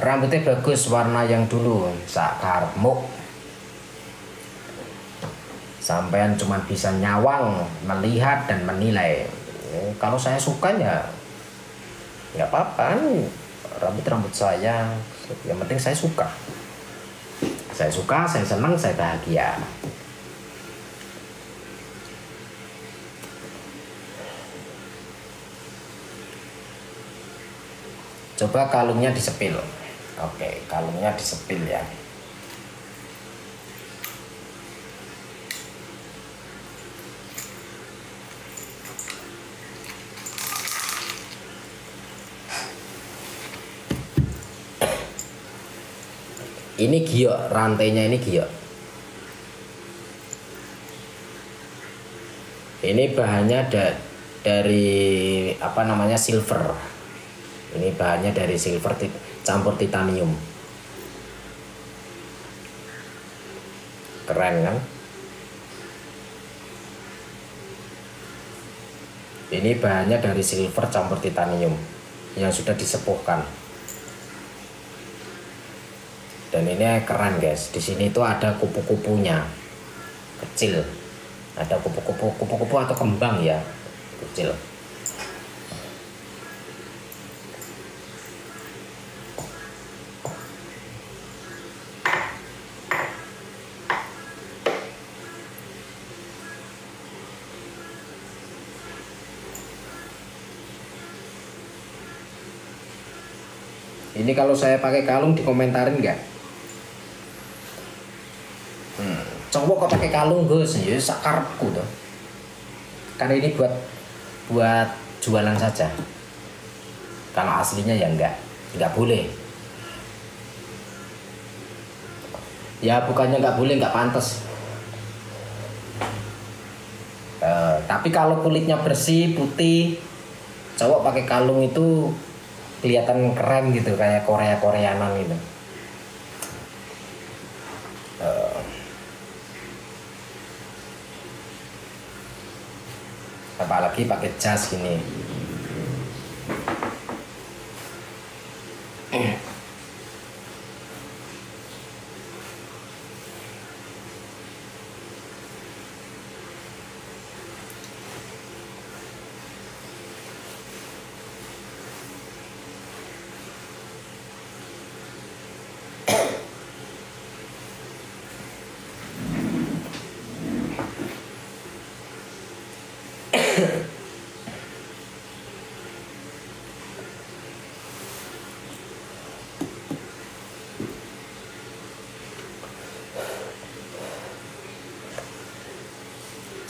Rambutnya bagus, warna yang dulu sakarmu. Sampean cuma bisa nyawang, melihat dan menilai. Kalau saya suka ya nggak apa-apa, rambut saya. Yang penting saya suka. Saya suka, saya senang, saya bahagia. Coba kalungnya disepil. Oke, kalungnya disepil ya. Ini giok, rantainya ini giok. Ini bahannya dari apa namanya, silver. Ini bahannya dari silver campur titanium. Keren kan? Ini bahannya dari silver campur titanium yang sudah disepuhkan. Dan ini keren guys. Di sini tuh ada kupu-kupunya kecil. Ada kupu-kupu atau kembang ya, kecil. Ini kalau saya pakai kalung dikomentarin nggak? Cowok kok pakai kalung Gus? Ya sakarepku tuh. Karena ini buat jualan saja. Kalau aslinya ya nggak boleh. Ya bukannya nggak boleh, nggak pantas. Tapi kalau kulitnya bersih, putih, cowok pakai kalung itu kelihatan keren gitu, kayak Koreanan gitu. Apalagi pakai jas gini.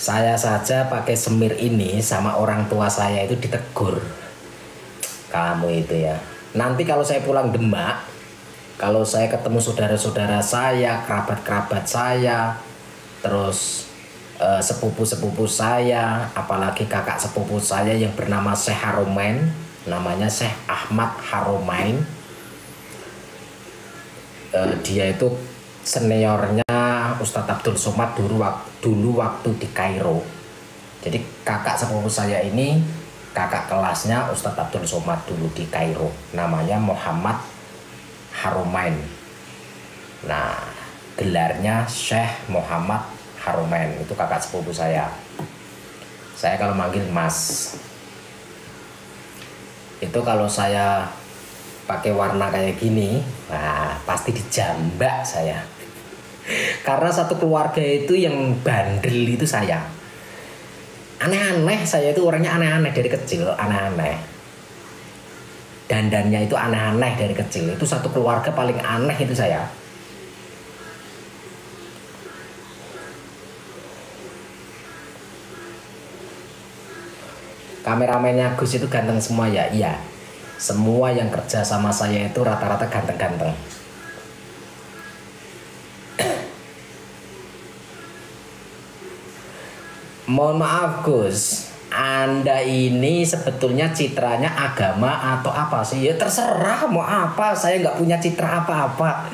Saya saja pakai semir ini sama orang tua saya itu ditegur. Kamu itu ya. Nanti kalau saya pulang Demak, kalau saya ketemu saudara-saudara saya, kerabat-kerabat saya, terus sepupu-sepupu saya, apalagi kakak sepupu saya yang bernama Syekh Haromain, namanya Syekh Ahmad Haromain. Dia itu seniornya Ustadz Abdul Somad dulu waktu di Kairo. Jadi kakak sepupu saya ini kakak kelasnya Ustadz Abdul Somad dulu di Kairo. Namanya Muhammad Haromain. Nah, gelarnya Syekh Muhammad Haromain. Itu kakak sepupu saya. Saya kalau manggil Mas. Itu kalau saya pakai warna kayak gini, nah pasti dijambak saya. Karena satu keluarga itu yang bandel itu saya. Aneh-aneh, saya itu orangnya aneh-aneh dari kecil, aneh-aneh. Dandannya itu aneh-aneh dari kecil. Itu satu keluarga paling aneh itu saya. Kameramennya Gus itu ganteng semua ya? Iya. Semua yang kerja sama saya itu rata-rata ganteng-ganteng. Mohon maaf Gus, Anda ini sebetulnya citranya agama atau apa sih? Ya terserah mau apa, saya nggak punya citra apa-apa.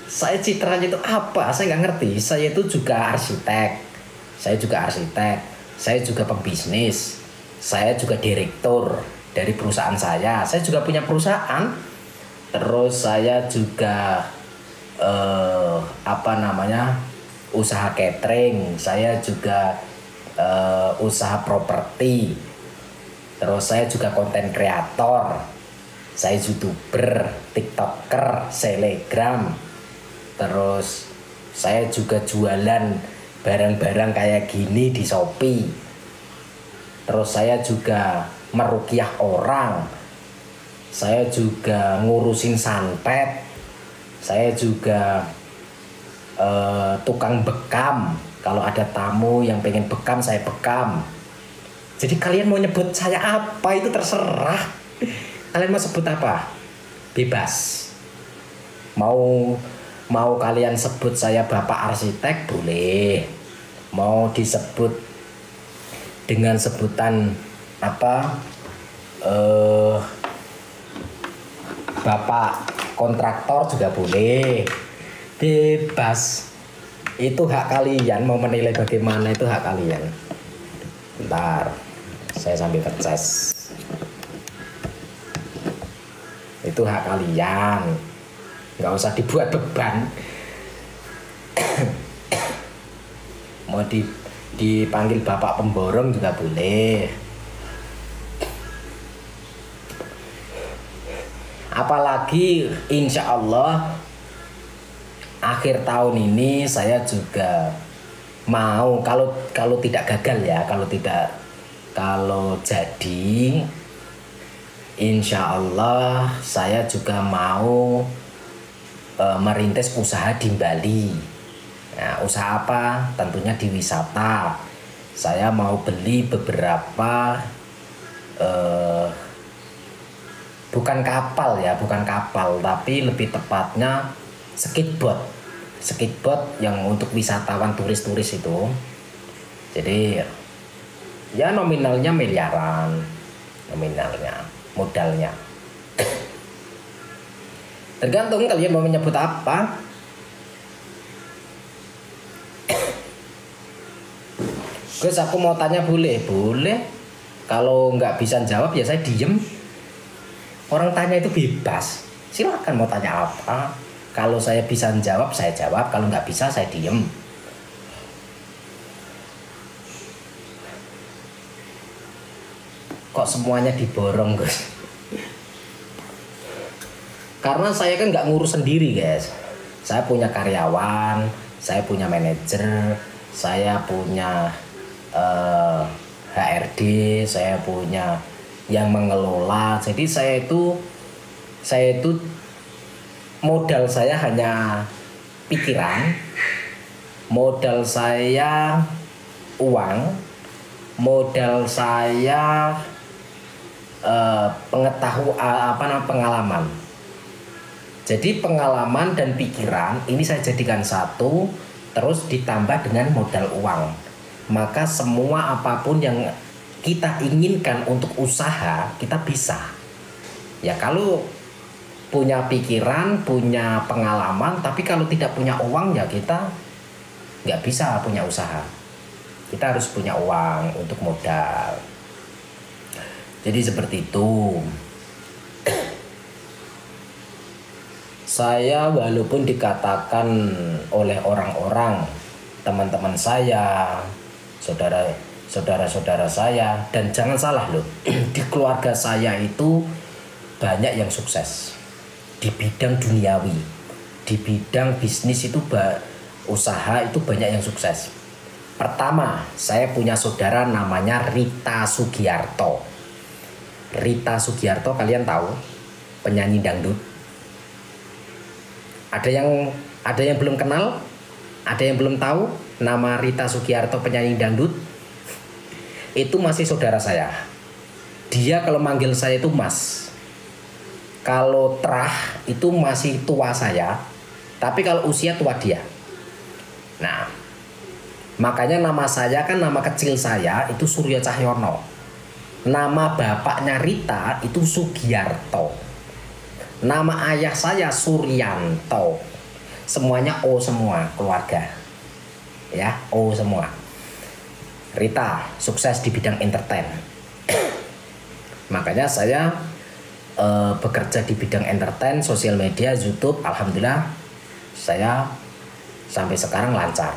Saya citranya itu apa? Saya nggak ngerti. Saya itu juga arsitek. Saya juga pembisnis. Saya juga direktur dari perusahaan saya. Saya juga punya perusahaan. Terus saya juga usaha catering, saya juga usaha properti. Terus saya juga konten kreator, saya YouTuber, TikToker, Telegram. Terus saya juga jualan barang-barang kayak gini di Shopee. Terus saya juga meruqyah orang. Saya juga ngurusin santet. Saya juga tukang bekam. Kalau ada tamu yang pengen bekam, saya bekam. Jadi kalian mau nyebut saya apa itu terserah. Kalian mau sebut apa? Bebas. Mau kalian sebut saya Bapak Arsitek boleh. Mau disebut dengan sebutan apa? Bapak kontraktor juga boleh. Bebas. Itu hak kalian, mau menilai bagaimana itu hak kalian. Bentar, saya sambil ngecas. Itu hak kalian, nggak usah dibuat beban. Mau dipanggil Bapak Pemborong juga boleh. Apalagi insya Allah akhir tahun ini saya juga mau, kalau tidak gagal ya, kalau jadi insya Allah saya juga mau merintis usaha di Bali. Nah, usaha apa? Tentunya di wisata. Saya mau beli beberapa bukan kapal, tapi lebih tepatnya skateboard yang untuk wisatawan turis-turis itu. Jadi ya nominalnya miliaran, modalnya. Tergantung kalian mau menyebut apa. Terus aku mau tanya boleh. Kalau nggak bisa jawab ya saya diem. Orang tanya itu bebas. Silakan mau tanya apa. Kalau saya bisa jawab saya jawab. Kalau nggak bisa saya diem. Kok semuanya diborong guys? Karena saya kan nggak ngurus sendiri guys. Saya punya karyawan, saya punya manajer, saya punya HRD, saya punya yang mengelola. Jadi saya itu modal saya hanya pikiran, modal saya uang, modal saya pengalaman. Jadi pengalaman dan pikiran ini saya jadikan satu, terus ditambah dengan modal uang. Maka semua apapun yang kita inginkan untuk usaha, kita bisa. Ya kalau punya pikiran, punya pengalaman, tapi kalau tidak punya uang ya kita nggak bisa punya usaha. Kita harus punya uang untuk modal. Jadi seperti itu. Saya walaupun dikatakan oleh orang-orang, teman-teman saya, saudara-saudara saya, dan jangan salah loh, di keluarga saya itu banyak yang sukses di bidang duniawi, di bidang bisnis itu usaha itu banyak yang sukses. Pertama, saya punya saudara namanya Rita Sugiarto. Rita Sugiarto kalian tahu, penyanyi dangdut. Ada yang belum kenal? Ada yang belum tahu nama Rita Sugiarto penyanyi dangdut? Itu masih saudara saya. Dia kalau manggil saya itu Mas. Kalau terah itu masih tua saya, tapi kalau usia tua dia. Nah, makanya nama saya kan nama kecil saya itu Suryo Cahyono. Nama bapaknya Rita itu Sugiarto. Nama ayah saya Suryanto. Semuanya O semua keluarga. Ya, O semua. Rita sukses di bidang entertain. Makanya saya bekerja di bidang entertain, sosial media, YouTube. Alhamdulillah saya sampai sekarang lancar.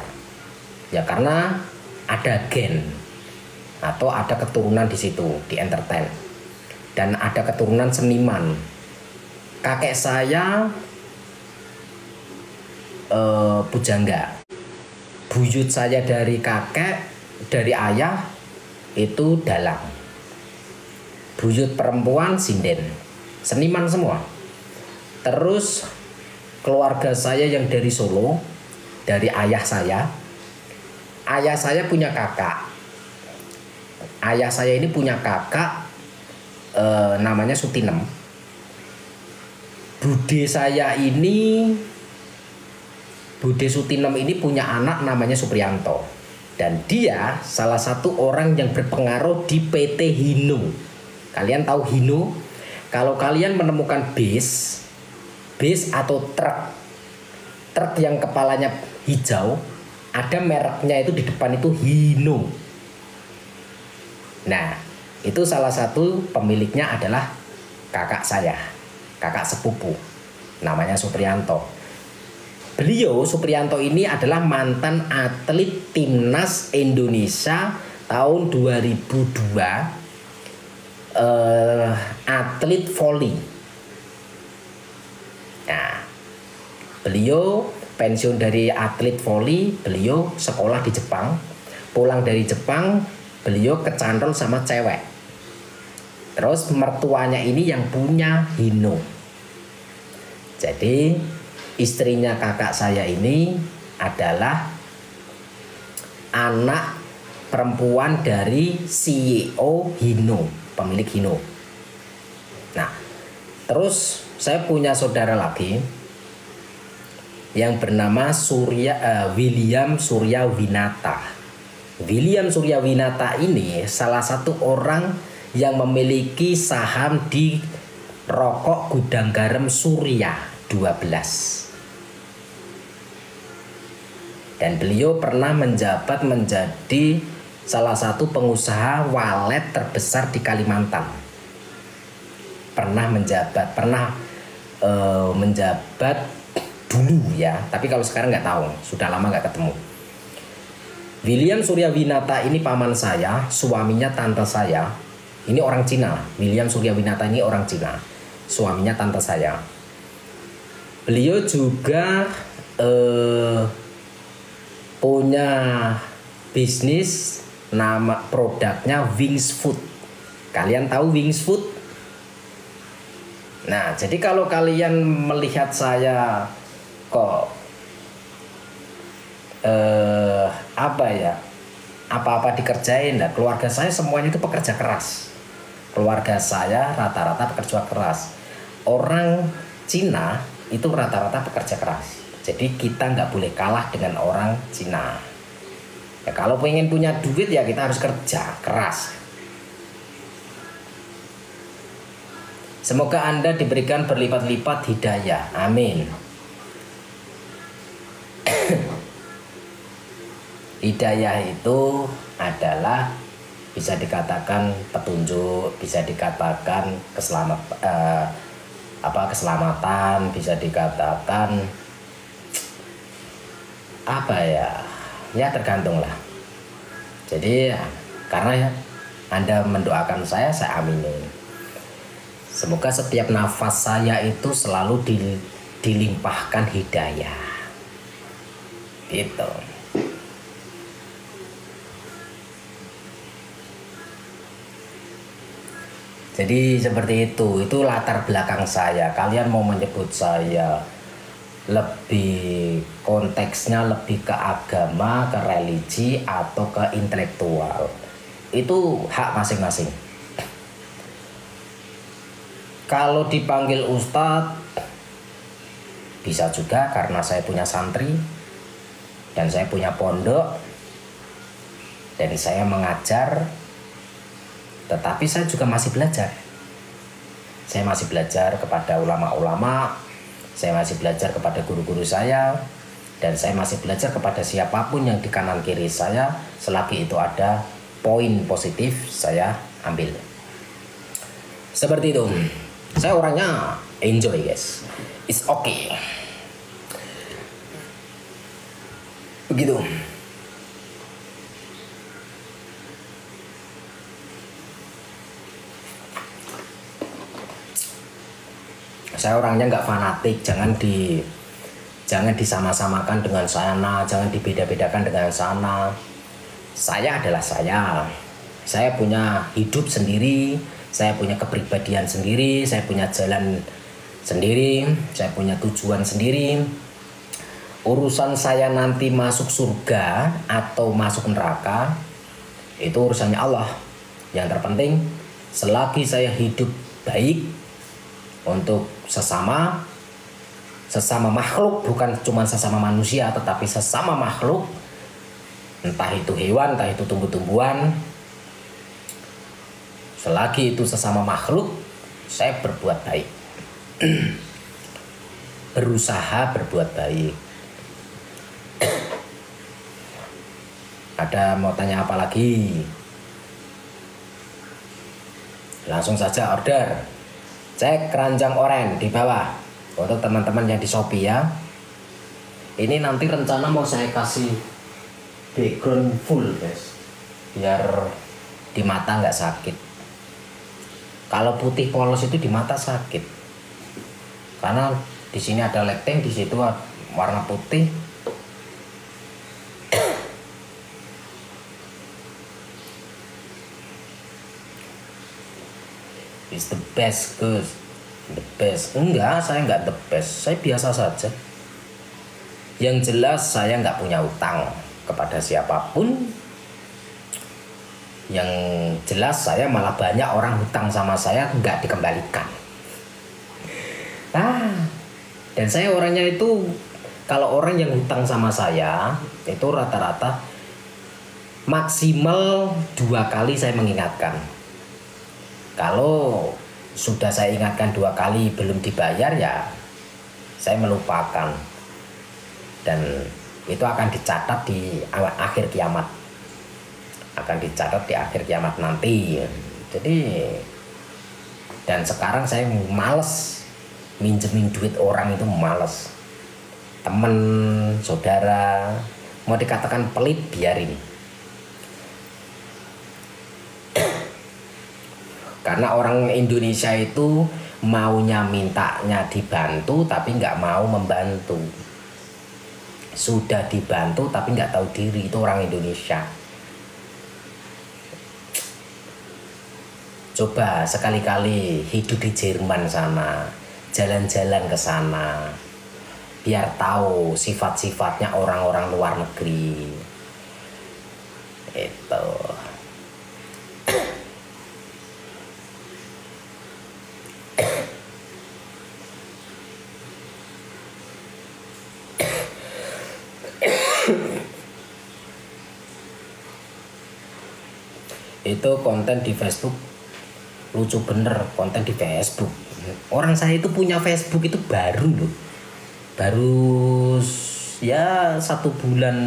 Ya karena ada gen atau ada keturunan di situ di entertain, dan ada keturunan seniman. Kakek saya pujangga, buyut saya dari kakek, dari ayah itu dalang, buyut perempuan sinden, seniman semua. Terus keluarga saya yang dari Solo, dari ayah saya punya kakak. Ayah saya ini punya kakak namanya Sutinem. Bude Sutinem ini punya anak namanya Supriyanto. Dan dia salah satu orang yang berpengaruh di PT Hino. Kalian tahu Hino? Kalau kalian menemukan bis atau truk yang kepalanya hijau, ada mereknya itu di depan itu Hino. Nah, itu salah satu pemiliknya adalah kakak saya, kakak sepupu, namanya Supriyanto. Beliau Supriyanto ini adalah mantan atlet timnas Indonesia tahun 2002, atlet voli. Nah, beliau pensiun dari atlet voli, beliau sekolah di Jepang. Pulang dari Jepang, beliau kecantol sama cewek. Terus mertuanya ini yang punya Hino. Jadi istrinya kakak saya ini adalah anak perempuan dari CEO Hino, pemilik Hino. Nah, terus saya punya saudara lagi yang bernama William Suryawinata. William Suryawinata ini salah satu orang yang memiliki saham di rokok gudang garam Surya 12. Dan beliau pernah menjabat menjadi salah satu pengusaha walet terbesar di Kalimantan. Pernah menjabat dulu ya, tapi kalau sekarang nggak tahu, sudah lama nggak ketemu. William Suryawinata ini paman saya, suaminya tante saya. Ini orang Cina. William Suryawinata ini orang Cina, suaminya tante saya. Beliau juga punya bisnis, nama produknya Wings Food. Kalian tahu Wings Food? Nah, jadi kalau kalian melihat saya kok apa-apa dikerjain, nah, keluarga saya semuanya itu pekerja keras. Keluarga saya rata-rata pekerja keras. Orang Cina itu rata-rata pekerja keras. Jadi kita nggak boleh kalah dengan orang Cina. Ya, kalau pengen punya duit ya kita harus kerja keras. Semoga Anda diberikan berlipat-lipat hidayah. Amin. Hidayah itu adalah bisa dikatakan petunjuk, bisa dikatakan keselamatan, bisa dikatakan ya tergantung lah. Jadi karena Anda mendoakan saya aminin. Semoga setiap nafas saya itu selalu dilimpahkan hidayah. Gitu. Jadi seperti itu latar belakang saya. Kalian mau menyebut saya lebih konteksnya lebih ke agama, ke religi, atau ke intelektual, itu hak masing-masing. Kalau dipanggil Ustadz bisa juga karena saya punya santri dan saya punya pondok dan saya mengajar, tetapi saya juga masih belajar. Saya masih belajar kepada ulama-ulama, saya masih belajar kepada guru-guru saya, dan saya masih belajar kepada siapapun yang di kanan kiri saya. Selagi itu ada poin positif, saya ambil. Seperti itu. Saya orangnya enjoy guys, it's okay. Begitu. Saya orangnya nggak fanatik, jangan disama-samakan dengan sana, jangan dibeda-bedakan dengan sana. Saya adalah saya. Saya punya hidup sendiri, saya punya kepribadian sendiri, saya punya jalan sendiri, saya punya tujuan sendiri. Urusan saya nanti masuk surga atau masuk neraka itu urusannya Allah. Yang terpenting selagi saya hidup baik untuk sesama makhluk, bukan cuma sesama manusia tetapi sesama makhluk, entah itu hewan, entah itu tumbuh-tumbuhan. Selagi itu sesama makhluk, saya berbuat baik. Berusaha berbuat baik. Ada mau tanya apa lagi? Langsung saja order. Cek keranjang oranye di bawah untuk teman-teman yang di Shopee ya. Ini nanti rencana mau saya kasih background full guys, biar di mata nggak sakit. Kalau putih polos itu di mata sakit, karena di sini ada lighting, di situ warna putih. It's the best guys, the best. Enggak, saya enggak the best, saya biasa saja. Yang jelas saya nggak punya utang kepada siapapun. Yang jelas saya malah banyak orang hutang sama saya nggak dikembalikan. Dan saya orangnya itu, kalau orang yang hutang sama saya itu rata-rata maksimal 2 kali saya mengingatkan. Kalau sudah saya ingatkan 2 kali belum dibayar, ya saya melupakan. Dan itu akan dicatat di akhir kiamat. Akan dicatat di akhir kiamat nanti. Jadi, dan sekarang saya males minjemin duit orang, itu males. Temen, saudara, mau dikatakan pelit biarin. Karena orang Indonesia itu maunya mintanya dibantu tapi nggak mau membantu. Sudah dibantu tapi nggak tahu diri, itu orang Indonesia. Coba sekali-kali hidup di Jerman sana, jalan-jalan ke sana, biar tahu sifat-sifatnya orang-orang luar negeri. Itu. Itu konten di Facebook lucu bener, konten di Facebook. Orang saya itu punya Facebook itu baru loh, baru ya 1 bulan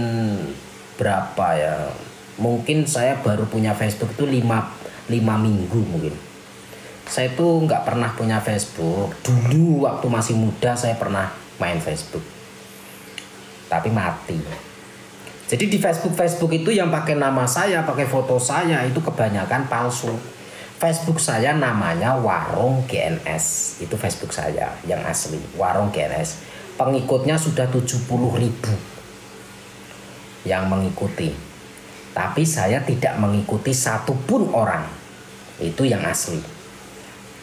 berapa ya, mungkin saya baru punya Facebook itu 5 minggu mungkin. Saya tuh nggak pernah punya Facebook. Dulu waktu masih muda saya pernah main Facebook, tapi mati. Jadi di Facebook itu yang pakai nama saya, pakai foto saya itu kebanyakan palsu. Facebook saya namanya Warung GNS. Itu Facebook saya yang asli, Warung GNS. Pengikutnya sudah 70.000 yang mengikuti. Tapi saya tidak mengikuti satupun orang. Itu yang asli.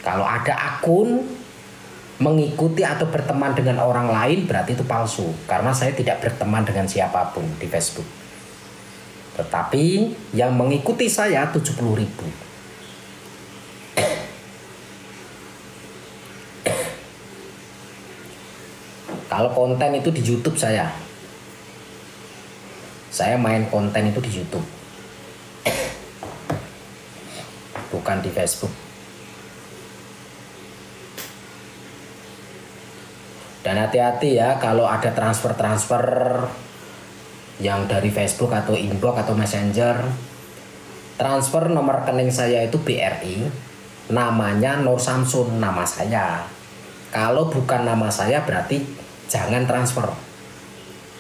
Kalau ada akun mengikuti atau berteman dengan orang lain, berarti itu palsu. Karena saya tidak berteman dengan siapapun di Facebook. Tetapi yang mengikuti saya 70.000. Kalau konten itu di YouTube saya main konten itu di YouTube, bukan di Facebook. Dan hati-hati ya kalau ada transfer yang dari Facebook atau inbox atau messenger. Transfer nomor rekening saya itu BRI, namanya Nur Samsun, nama saya. Kalau bukan nama saya berarti jangan transfer.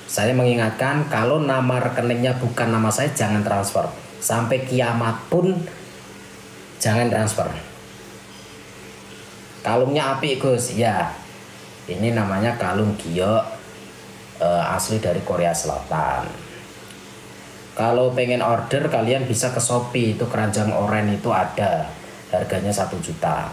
Saya mengingatkan, kalau nama rekeningnya bukan nama saya jangan transfer. Sampai kiamat pun jangan transfer. Kalungnya apik Gus, ya. Ini namanya kalung giok, asli dari Korea Selatan. Kalau pengen order kalian bisa ke Shopee, itu keranjang oren itu ada, harganya 1 juta.